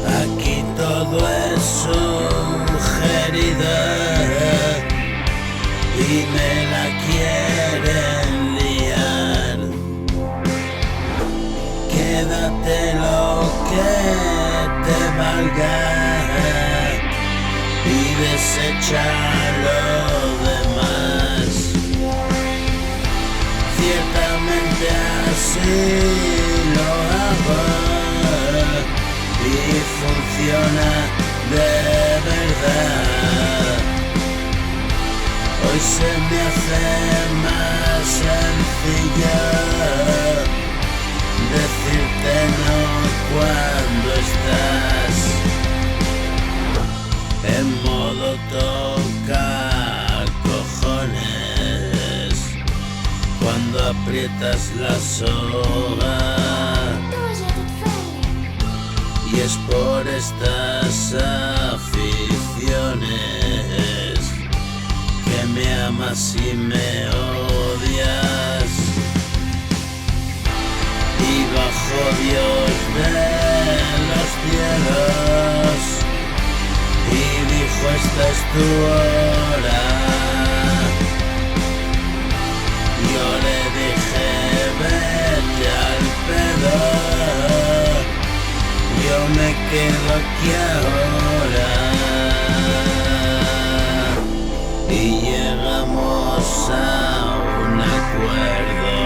Aquí todo es sugeridad y me la quieren liar. Quédate lo que te valga y desecha lo demás. Ciertamente así lo hago y funciona de verdad. Hoy se me hace más sencillo decirte no cuando estás en modo toca cojones, cuando aprietas la soga. Y es por estas aficiones que me amas y me odias. Y bajo Dios de los cielos y dijo: esta es tu hora. Yo le dije: vete al pedo, yo me quedo aquí ahora. Y llegamos a un acuerdo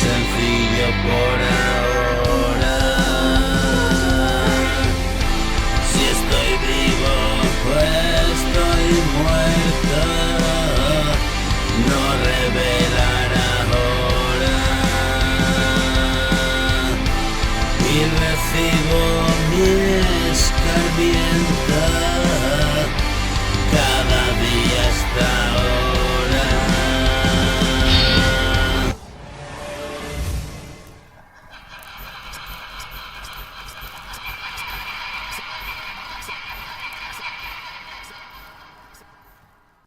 sencillo por ahora. Si estoy vivo, pues estoy muerto. No revelar ahora. Y recibo mi escarmiento